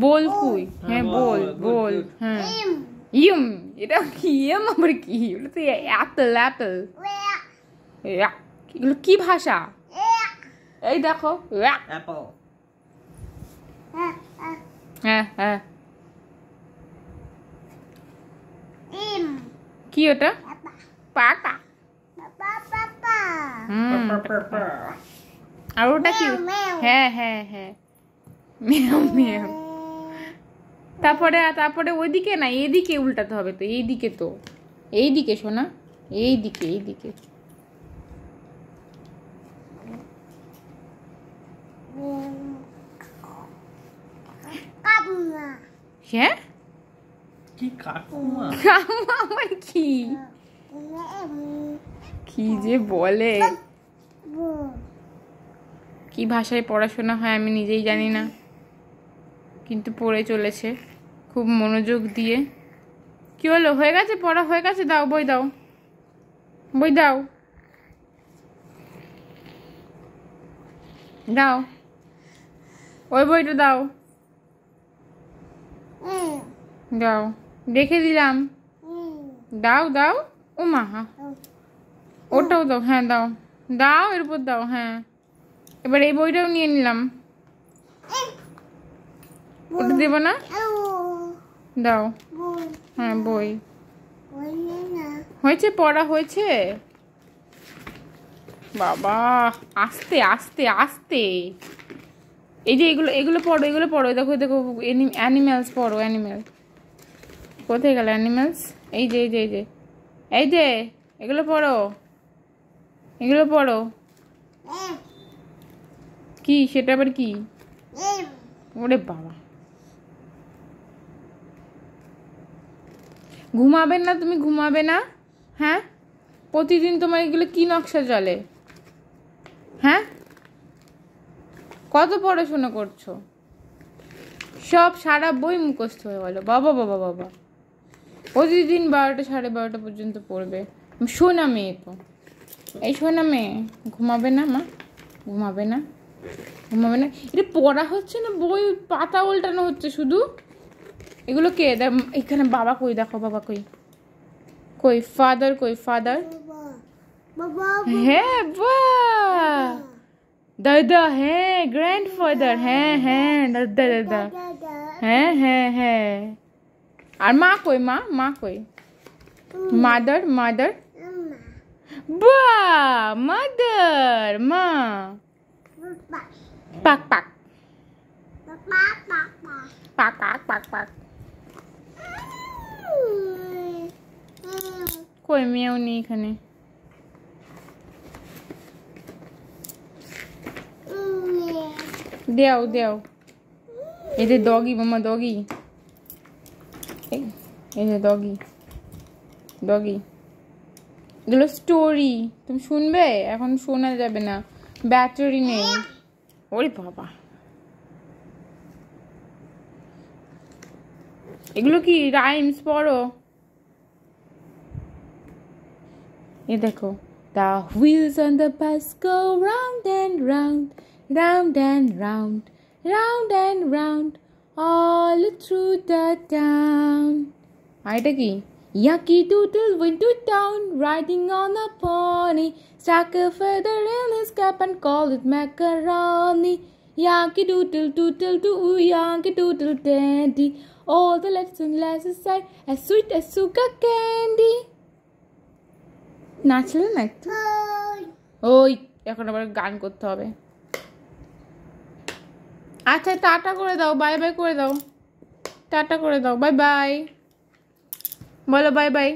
বল কুই, হ্যাঁ বল বল, হ্যাঁ ইম, এটা কি এম আবার কি? ওটা তো অ্যাপেল অ্যাপেল। এগুলো কি ভাষা? এই দেখো অ্যাপল। হ্যাঁ হ্যাঁ কি ওটা? পাকা। আর ওটা কি? হ্যাঁ হ্যাঁ হ্যাঁ মেও মেও। তারপরে তারপরে ওইদিকে না, এইদিকে উল্টাতে হবে তো, এইদিকে তো, এইদিকে শোনা, এইদিকে এইদিকে। হ্যাঁ কি কাকুমা? আমার কি কি যে বলে, কি ভাষায় পড়াশোনা হয় আমি নিজেই জানি না, কিন্তু পড়ে চলেছে খুব মনোযোগ দিয়ে। কি হলো, হয়ে গেছে পড়া, হয়ে গেছে? দাও বই দাও, বই দাও, দাও ওই বইটা দাও, দাও, রেখে দিলাম, দাও দাও। ও মা, ওটাও দাও, হ্যাঁ দাও দাও, এর উপর দাও, হ্যাঁ এবার এই বইটাও নিয়ে নিলাম, ওটা দেবো না, দাও, হ্যাঁ বই হয়েছে, পড়া হয়েছে। বাবা আস্তে আস্তে আস্তে, এই যে এগুলো এগুলো পড়ো, এগুলো পড়ো, দেখো দেখো অ্যানিম্যালস পড়ো, অ্যানিম্যাল কোথায় গেল? অ্যানিম্যালস এই যে এই যে এই যে এই যে, এগুলো পড়ো, এগুলো পড়ো। কি সেটা আবার কি? ওরে বাবা, ঘুমাবে না তুমি? ঘুমাবে না? হ্যাঁ প্রতিদিন তোমার এগুলো কি নকশা চলে? হ্যাঁ কত পড়াশোনা করছো? সব সারা বই মুখস্থ হয়ে গেল। বাবা বাবা বাবা, প্রতিদিন 12টা 12:30 পর্যন্ত পড়বে। শোনা মেয়ে তো, এই শোনা মেয়ে, ঘুমাবে না মা? ঘুমাবে না? ঘুমাবে না? এটা পড়া হচ্ছে না, বই পাতা উল্টানো হচ্ছে শুধু। এগুলো কে? এখানে বাবা কই, দেখো বাবা কই, কই ফাদার, কই ফাদার? হ্যাঁ বাহ, দাদা, হ্যাঁ গ্র্যান্ডফাদার, হ্যাঁ হ্যাঁ দাদা দাদা, হ্যাঁ হ্যাঁ হ্যাঁ। আর মা কই? মা, মা কই? মাদার, মাদার, বাহ মাদার, মা, পাক পাক পাক পাক পাক পাক। কই মেয়েও নেই এখানে। দেও দেও, এই যে ডগি, মামা ডগি, এই যে ডগি ডগি। এগুলো স্টোরি, তুমি শুনবে? এখন শোনা যাবে না, ব্যাটারি নেই। ওরে বাবা, এগুলো কি রাইমস পড়ো? এ দেখো, the wheels on the bus go round and round, round and round, round and round, all through the town. আর এটা কি? Yankee Doodle went to town, riding on a pony, stuck a feather in his cap and called it macaroni. Yankee Doodle doodle doo, Yankee Doodle dandy, all the lads and lasses sighed, as sweet as sugar candy. নাচলে না একটু? ওই এখন আবার গান করতে হবে। আচ্ছা tata করে দাও, বাই বাই করে দাও, টাটা করে দাও, বাই বাই বলো, বাই বাই।